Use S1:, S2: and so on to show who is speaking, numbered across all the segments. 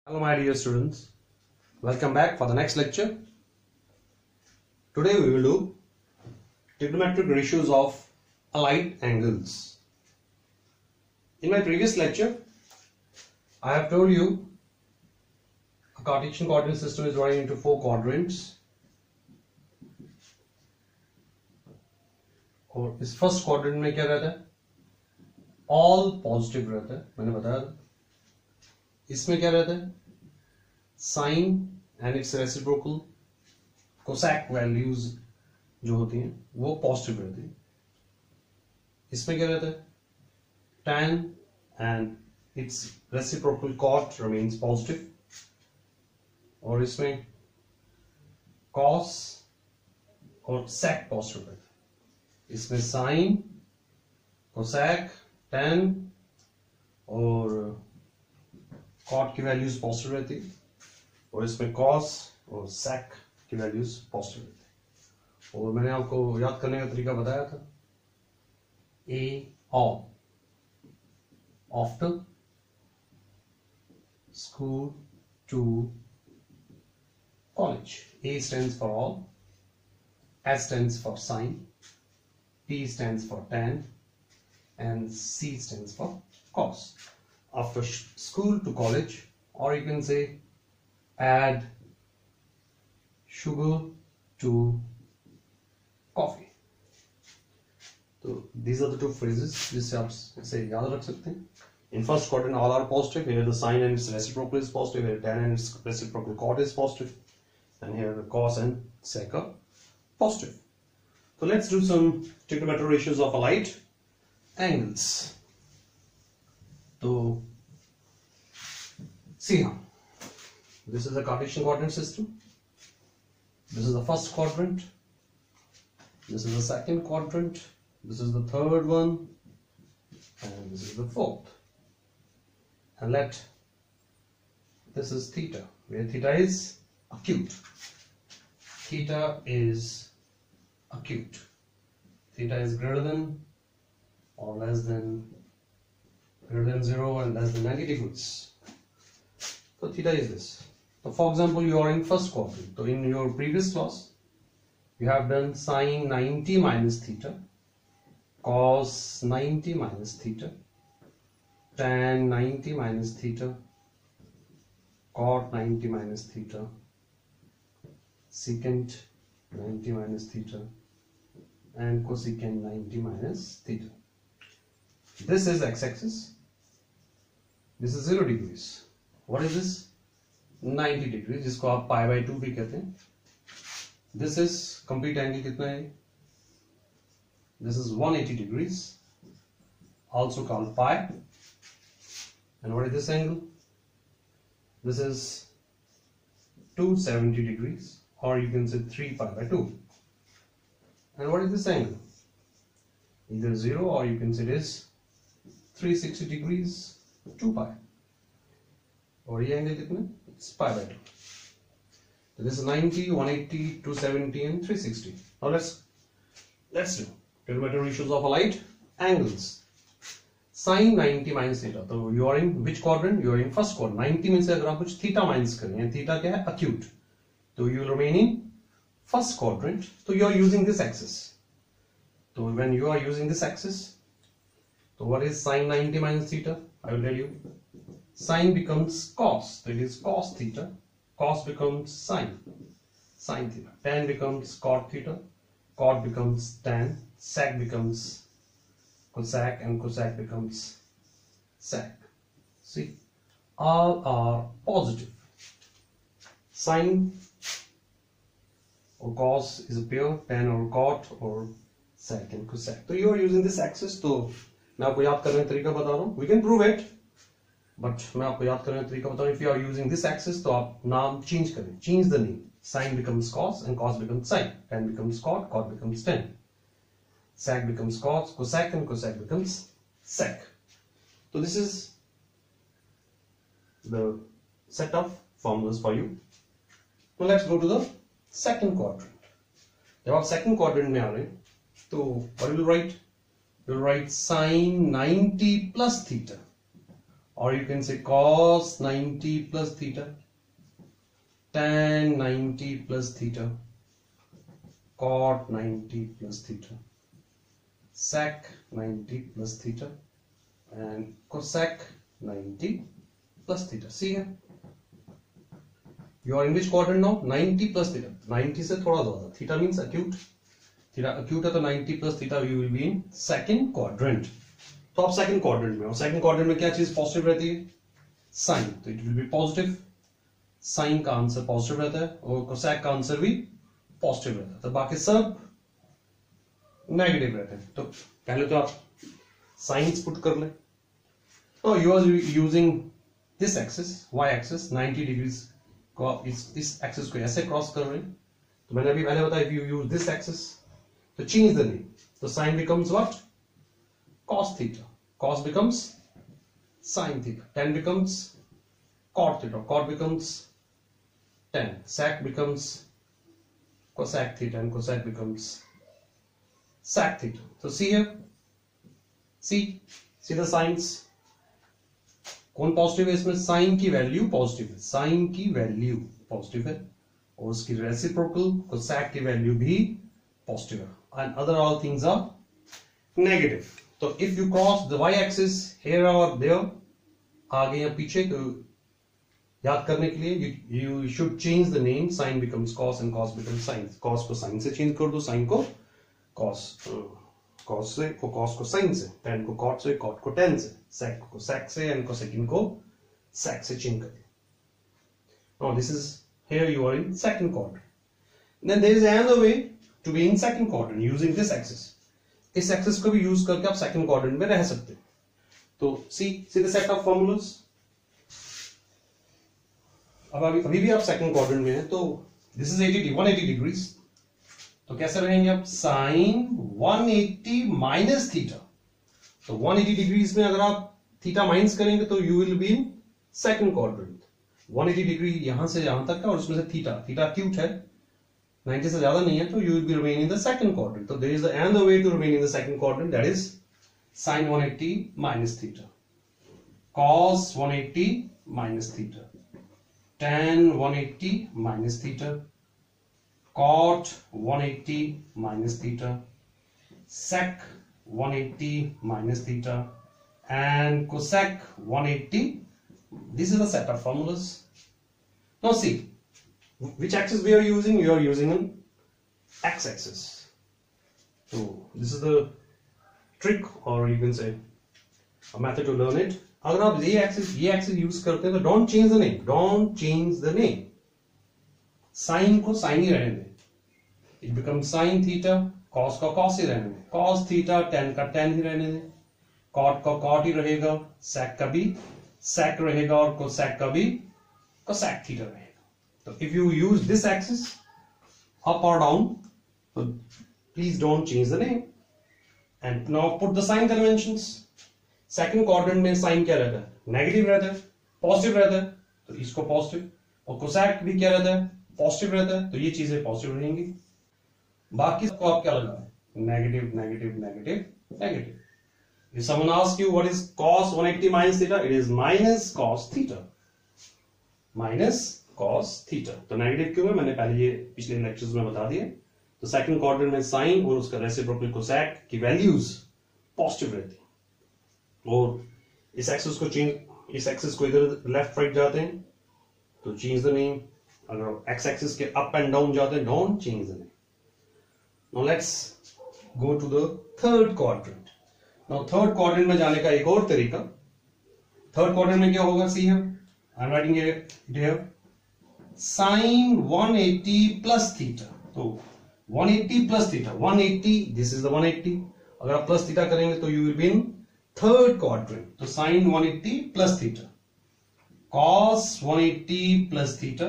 S1: Hello my dear students, welcome back for the next lecture. Today we will do trigonometric ratios of allied angles. In my previous lecture, I have told you a Cartesian coordinate system is divided into 4 quadrants. और इस first quadrant में क्या रहता है? All positive रहता है, मैंने बताया था. इसमें क्या रहता है? Sine and its reciprocal cosec values जो होती हैं वो पॉजिटिव रहती है. इसमें क्या रहता है? tan and its reciprocal cot remains positive. और इसमें cos और sec पॉजिटिव रहता है. इसमें साइन, कोसैक, tan और कॉट की वैल्यूज पॉजिटिव रहती है. और इसमें cos और sec की वैल्यूज पॉजिटिव रहती है. और मैंने आपको याद करने का तरीका बताया था. A all after school to college. A stands for all, S stands for sine, T stands for tan, and C stands for cos. After school to college, or you can say add sugar to coffee. So these are the two phrases जिससे आप इसे याद रख सकते हैं. In first quadrant all are positive. Here the sine and its reciprocal is positive. Here tan and its reciprocal cot is positive. And here the cos and sec are positive. So let's do some trigonometric ratios of allied angles. So see now, this is a Cartesian coordinate system. This is the first quadrant. This is the second quadrant. This is the third one, and this is the fourth. And this is theta, where theta is acute. Theta is acute. Theta is greater than or less than 0 and less than 90 degrees. So theta is this. So for example, you are in first quadrant. So in your previous class, you have done sine 90 minus theta, cos 90 minus theta, tan 90 minus theta, cot 90 minus theta, secant 90 minus theta, and cosecant 90 minus theta. This is x-axis. This is 0 degrees. What is this? 90 degrees, जिसको आप pi by 2 भी कहते हैं. This is complete angle कितना है? This is 180 degrees, also called pi. And what is this angle? This is 270 degrees, or you can say 3 pi by 2. And what is this angle? Either 0 or you can say it is 360 degrees, 2 pi. और ये angle कितना? It's pi by 2. So this is 90, 180, 270 and 360. Now let's do trigonometric ratios of allied angles. Sin 90 minus theta. So you are in which quadrant? You are in first quadrant. 90 में से अगर आप कुछ theta minus करें, and theta क्या है? Acute. So you will remain in first quadrant. So you are using this axis. So when you are using this axis, so what is sin 90 minus theta? I will tell you. Sin becomes cos. So it is cos theta. Cos becomes sine theta. Tan becomes cot theta. Cot becomes tan. Sec becomes cosec, and cosec becomes sec. See, all are positive. Sine or cos is a pair, tan or cot or sec and cosec. So you are using this axis. तो मैं आपको याद करने का तरीका बता रहा हूँ. We can prove it, but मैं आपको याद करने का तरीका बता रहा हूँ. If you are using this axis, तो आप नाम change करें. Change the name. Sine becomes cos and cos becomes sine. Tan becomes cot, cot becomes tan. Sec becomes cos, cosec, and cosec becomes sec. So this is the set of formulas for you. Now let's go to the second quadrant. जब आप second quadrant में आ रहे हैं, तो what will you write? You will write sin 90 plus theta or you can say cos 90 plus theta, tan 90 plus theta, cot 90 plus theta, sec 90 plus theta, and cosec 90 plus theta. See here, you are in which quadrant now? 90 plus theta. 90 से थोड़ा ज्यादा. Theta means acute. Theta acute है तो 90 plus theta you will be in second quadrant. तो आप second quadrant में हो. Second quadrant में क्या चीज पॉजिटिव रहती है? Sin. तो it will be positive. Sin का आंसर पॉजिटिव रहता है और cosec का आंसर भी पॉजिटिव रहता है. तो बाकी सब नेगेटिव रहते हैं. तो पहले तो आप साइंस पुट कर ले. तो you are using this axis, y axis 90 degrees को इस एक्सिस को ऐसे क्रॉस कर रहे हैं. तो मैंने अभी पहले बताया, if you use this axis तो change the name. So sin becomes what? Cos theta. Cos becomes sin theta. Tan becomes cot theta. Cot becomes tan. Sec becomes cosec theta, and cosec becomes sec theta. So see here. See the signs. कौन positive है इसमें? Sine की value positive है. Sine की value positive है और उसकी reciprocal cosec की वैल्यू भी पॉजिटिव है. And other all things are negative. तो if you cross the Y axis here और देयर, आगे या पीछे, तो याद करने के लिए you should change the name. Sine becomes cos and cos becomes sine. Cos को साइन से चेंज कर दो, साइन को कॉस, कॉस से को कॉस को साइन से, tan को कॉट से, कॉट को tan से, sec को sec से, and cosecant को sec से चेंज कर दिया. Now this is, here you are in second quadrant. Then there is another way to be in second quadrant using this axis. इस एक्सिस को भी यूज करके आप सेकंड क्वाड्रेंट में रह सकते हैं. तो see the set of formulas. अब अभी भी आप सेकंड क्वाड्रेंट में हैं, तो this is 180 degrees. तो कैसे रहेंगे आप? Sine 180 minus theta. तो 180 डिग्रीज में अगर आप थीटा माइनस करेंगे तो you will be in second quadrant. 180 degree यहां से यहां तक का, और उसमें से थीटा एक्यूट है, 90 से ज्यादा नहीं है, तो you will be remain in the second quadrant. तो there is another way to remain in the second quadrant, that is sine 180 minus theta, cos 180 minus theta, tan 180 minus theta, cot 180 minus theta, sec 180 minus theta, and cosec 180. This is the set of formulas. Now see, which axis we are using? We are using an x-axis. So this is the trick, or you can say a method to learn it. अगर आप ये axis use करते हैं तो don't change the name. Don't change the name. Sine को sine ही रहने दें. It become sine theta. Cos का कॉस ही रहने दें. Cos theta. टेन का टेन ही रहने दें. कॉट का कॉट ही रहेगा. सेक का भी सेक रहेगा, और कोसेक का भी कोसेक थीटा रहेगा. तो if you use this axis up और डाउन, तो please don't change the name. And now put the sign conventions. Second quadrant में साइन क्या रहता है? नेगेटिव रहता है, पॉजिटिव रहता है, तो इसको पॉजिटिव. और कोसेक भी क्या रहता है? पॉजिटिव रहता है, तो ये चीजें पॉजिटिव रहेंगी. बाकी सबको आप क्या लगा है? Negative negative negative negative. If someone asks you what is cos 180 minus theta, it is minus cos theta. Minus cos theta. तो नेगेटिव क्यों है? मैंने पहले ये पिछले लेक्चर्स में बता दिए. तो सेकंड क्वाड्रेंट में साइन और उसका रेसिप्रोकल कोसेक की वैल्यूज पॉजिटिव रहती है. और इस एक्सिस को इधर लेफ्ट राइट जाते हैं तो चेंज द नेम. अगर एक्स एक्सिस के अप एंड डाउन जाते हैं, don't change the name. Now let's go to the third quadrant. Now third quadrant में जाने का एक और तरीका. थर्ड क्वाड्रेंट में क्या होगा? See here, I am writing it here, sine 180 plus theta. तो 180 plus theta, 180, this is the 180. अगर आप प्लस थीटा करेंगे तो you will be in third quadrant. तो sine 180 plus theta, cos 180 plus theta,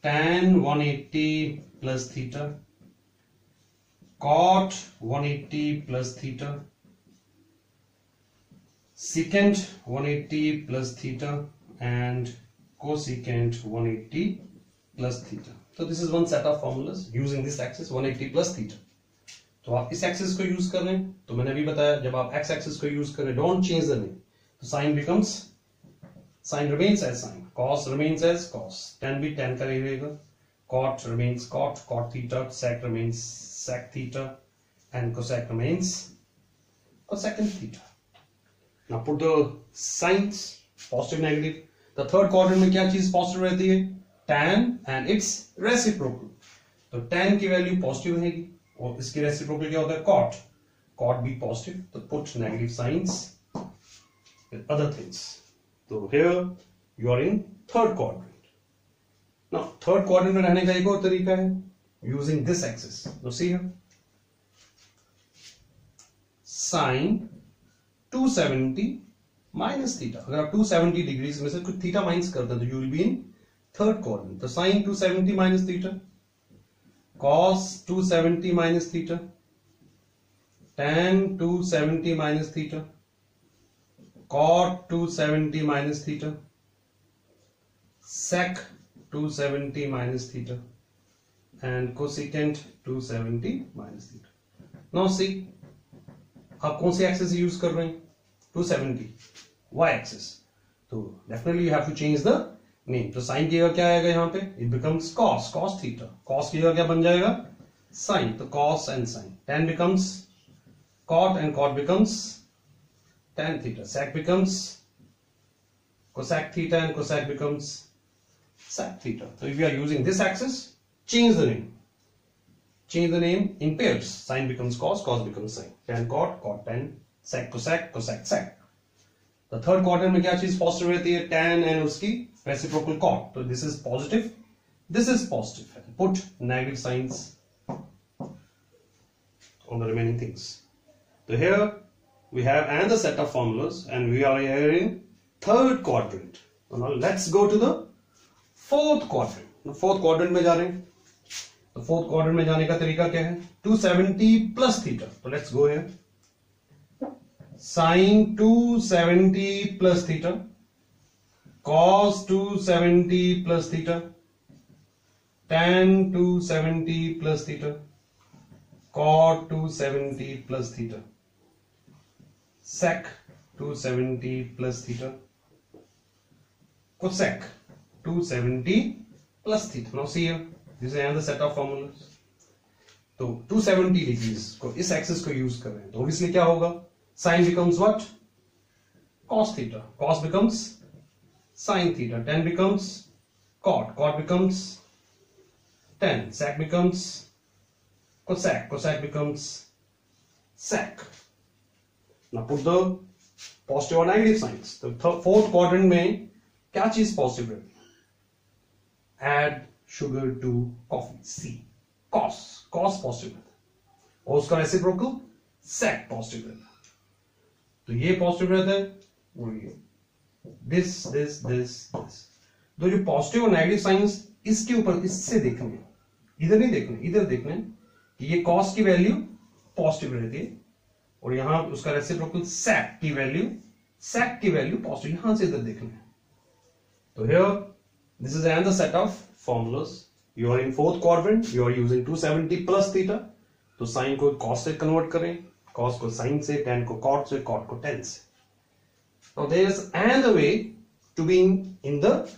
S1: tan 180 plus theta, cot 180 plus theta, secant 180 plus theta, and cosecant 180 plus theta. So this is one set of formulas using this axis 180 plus theta. तो आप इस axis को use कर रहे हैं. तो मैंने अभी बताया, जब आप एक्स एक्सिस को यूज करें, डोंट चेंज द नेम. तो sine becomes Sin remains as sin, cos remains as cos, tan भी tan का रहेगा, cot remains cot, cot theta, sec remains sec theta, and cosec remains cosecant theta. Now put the signs, positive, negative. The third quadrant में क्या चीज positive रहती है? tan and its reciprocal. तो tan की वैल्यू पॉजिटिव रहेगी और इसकी रेसिप्रोकल क्या होता है? cot. Cot be positive, so put negative signs with other things. So here you are in third quadrant. Now third quadrant में रहने का एक और तरीका है, using this axis. So see here, sin 270 minus theta. अगर आप 270 डिग्रीज में से कुछ थीटा माइनस करते हैं तो you will be in third quadrant. तो sin 270 minus theta, cos 270 minus theta, tan 270 minus theta, cot 270 minus theta, sec 270 minus theta, and cosecant 270 minus theta. Now see, आप कौन सी एक्सिस यूज कर रहे हैं? 270 y axis. तो definitely you have to change the name. तो sine की जगह क्या आएगा यहाँ पे? इट becomes cos, cos theta. cos की जगह क्या बन जाएगा? sin. तो cos and sin. tan becomes cot and cot becomes tan theta. Sec becomes cosec theta and cosec becomes sec theta. So if you are using this axis, change the name. Change the name in pairs. Sin becomes cos, cos becomes sin. Tan cot, cot tan, sec cosec, cosec sec. The third quadrant में क्या चीज positive रहती है? tan and उसकी reciprocal cot. So this is positive, this is positive. Put negative signs on the remaining things. So here we have another set of formulas and we are here in third quadrant. So now let's go to the fourth quadrant. The fourth quadrant में जा रहे हैं. तो fourth quadrant में जाने का तरीका क्या है? 270 plus theta. So let's go here. Sin 270 plus theta, cos 270 plus theta, tan 270 plus theta, cot 270 plus theta, sec 270 plus theta, cosec 270 plus theta. Now see here, this is another set of formulas. तो 270 degrees को इस axis को use कर रहे हैं तो obviously क्या होगा? sin becomes what? cos theta. Cos becomes sin theta. Tan becomes cot. Cot becomes tan. Sec becomes cosec. Cosec becomes sec. Now put the positive or negative signs. The fourth quadrant में क्या चीज positive है? Add sugar to coffee. C. Cos. Cos positive है और उसका reciprocal sec positive है. तो ये पॉजिटिव रहता है और ये दिस. तो जो पॉजिटिव और नेगेटिव साइंस इसके ऊपर इससे देखने, इधर नहीं देखने, इधर देखने कि ये cos की वैल्यू पॉजिटिव रहती है और यहां उसका रेसिप्रोकल sec की वैल्यू पॉजिटिव, यहां से इधर देखना है. तो here this is another set of formulas. You are in fourth quadrant, you are using 270 plus theta. तो साइन को cos से कन्वर्ट करें, cos को sin से, tan को cot से, cot को tan से. Now there is another way to being in the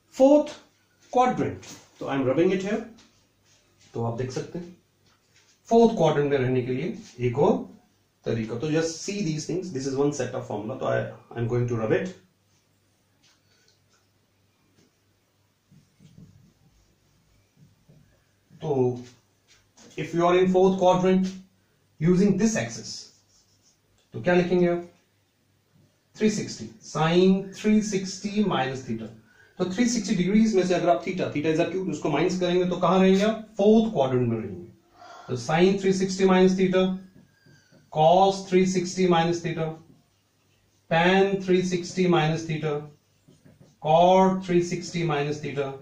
S1: fourth quadrant. So I am rubbing it here. तो आप देख सकते हैं फोर्थ क्वाड्रेंट में रहने के लिए एक और तरीका. तो just see these things. This is one set of formula. तो I am going to rub it. तो if you are in fourth quadrant using this axis, तो क्या लिखेंगे आप? 360 sin 360 minus theta. तो 360 डिग्रीज में से अगर आप थीटा इज क्यूब उसको माइनस करेंगे तो कहां रहेंगे आप? फोर्थ क्वाड्रेंट में रहेंगे. तो sin 360 minus theta, cos 360 minus theta, tan 360 minus theta, cot 360 minus theta,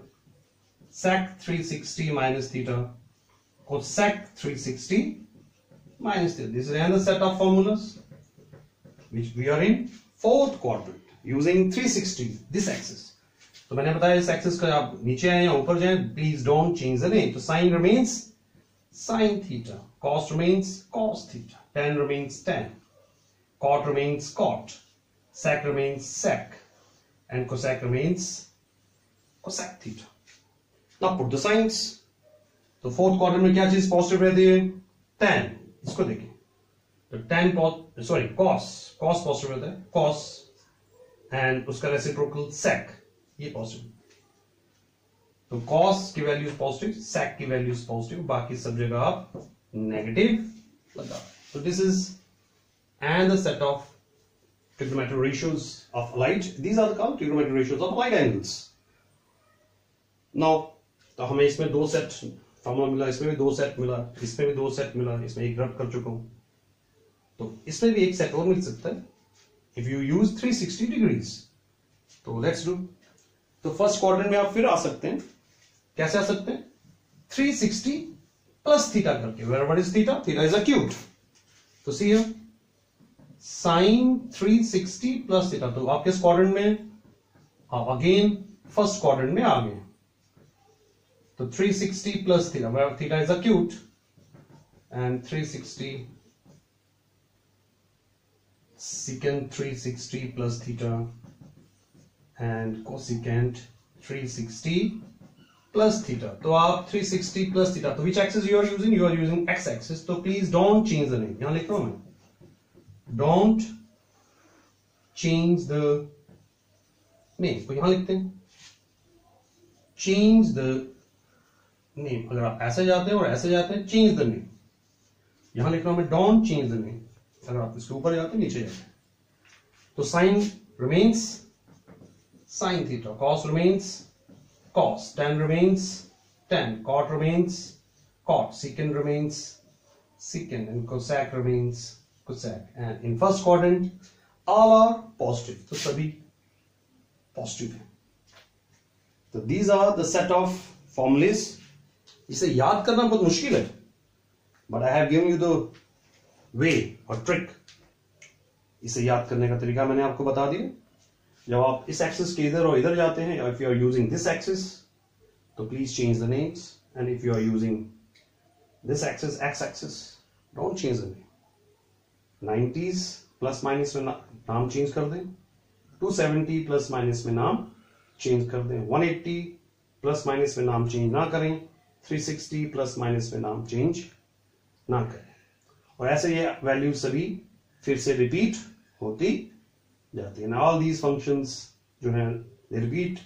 S1: sec 360 minus theta, cosec 360 minus theta. This is another set of formulas which we are in fourth quadrant using 360 this axis. तो मैंने बताया इस axis का आप नीचे आए या ऊपर जाएं, please don't change the name. तो sine remains sin theta, cos remains cos theta, tan remains tan, cot remains cot, sec remains sec, and cosec remains cosec theta. Now put the signs. तो fourth quadrant में क्या चीज positive रहती है? tan. इसको देखिए, तो tan cos पॉजिटिव रहता है, cos, एंड उसका रेसिप्रोकल sec, ये पॉजिटिव. तो cos की वैल्यू पॉजिटिव, sec की वैल्यू पॉजिटिव, बाकी सब जगह आप नेगेटिव लगा. तो this is and the set of trigonometric ratios of allied. These are the trigonometric ratios of allied angles. Now, तो हमें इसमें दो सेट फॉर्मूला मिला, इसमें भी दो सेट मिला, इसमें भी दो सेट मिला, इसमें एक रब कर चुका हूं, तो इसमें भी एक सेट और मिल सकता है if you use 360 degrees. तो लेट्स डू. तो फर्स्ट क्वाड्रेंट में आप फिर आ सकते हैं. कैसे आ सकते हैं? 360 प्लस थीटा करके. Where what is theta? Theta is acute. तो see here sine 360 plus theta. तो आप किस क्वाड्रेंट में? आप अगेन फर्स्ट क्वाड्रेंट में आ गए. तो 360 plus theta, where theta is acute, and 360 secant 360 plus theta and cosecant 360 plus theta. तो आप 360 plus theta, तो which axis you are using? You are using x axis. तो please don't change the name. यहां लिख रहा हूं मैं, don't change the name. तो यहां लिखते हैं change the name. अगर आप ऐसे जाते हैं और ऐसे जाते हैं, change the name. यहां लिख रहा हूं मैं don't change the name. अगर आप इसके ऊपर जाते हैं, नीचे जाते हैं, तो sin remains sin theta, cos remains cos, tan remains tan, cot remains cot, secant remains secant, and cosec remains cosec. And in first quadrant all are positive, तो सभी पॉजिटिव है. तो these are the set of formulas. इसे याद करना बहुत मुश्किल है, but I have given you the way or trick. इसे याद करने का तरीका मैंने आपको बता दिया. जब आप इस एक्सिस के इधर और इधर जाते हैं, if you are using this axis, तो please change the names, and if you are using this axis, x axis, don't change the name. 90s plus minus में नाम चेंज कर दें, 270 प्लस माइनस में नाम चेंज कर दें, 180 प्लस माइनस में नाम चेंज ना करें, 360 प्लस माइनस में नाम चेंज ना करें. और ऐसे ये वैल्यू सभी फिर से रिपीट होती जाती है. ऑल दीज फंक्शंस जो है they repeat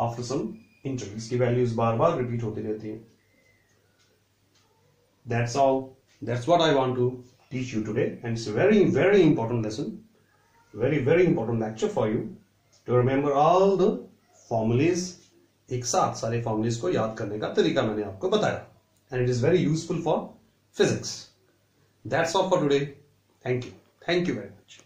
S1: after some interval. इसकी वैल्यूज बार बार रिपीट होती रहती है. That's all. That's what I want to teach you today, and it's a very very important lesson, very very important lecture for you to remember all the formulas. एक साथ सारे formulas को याद करने का तरीका मैंने आपको बताया, and it is very useful for physics. That's all for today. Thank you very much.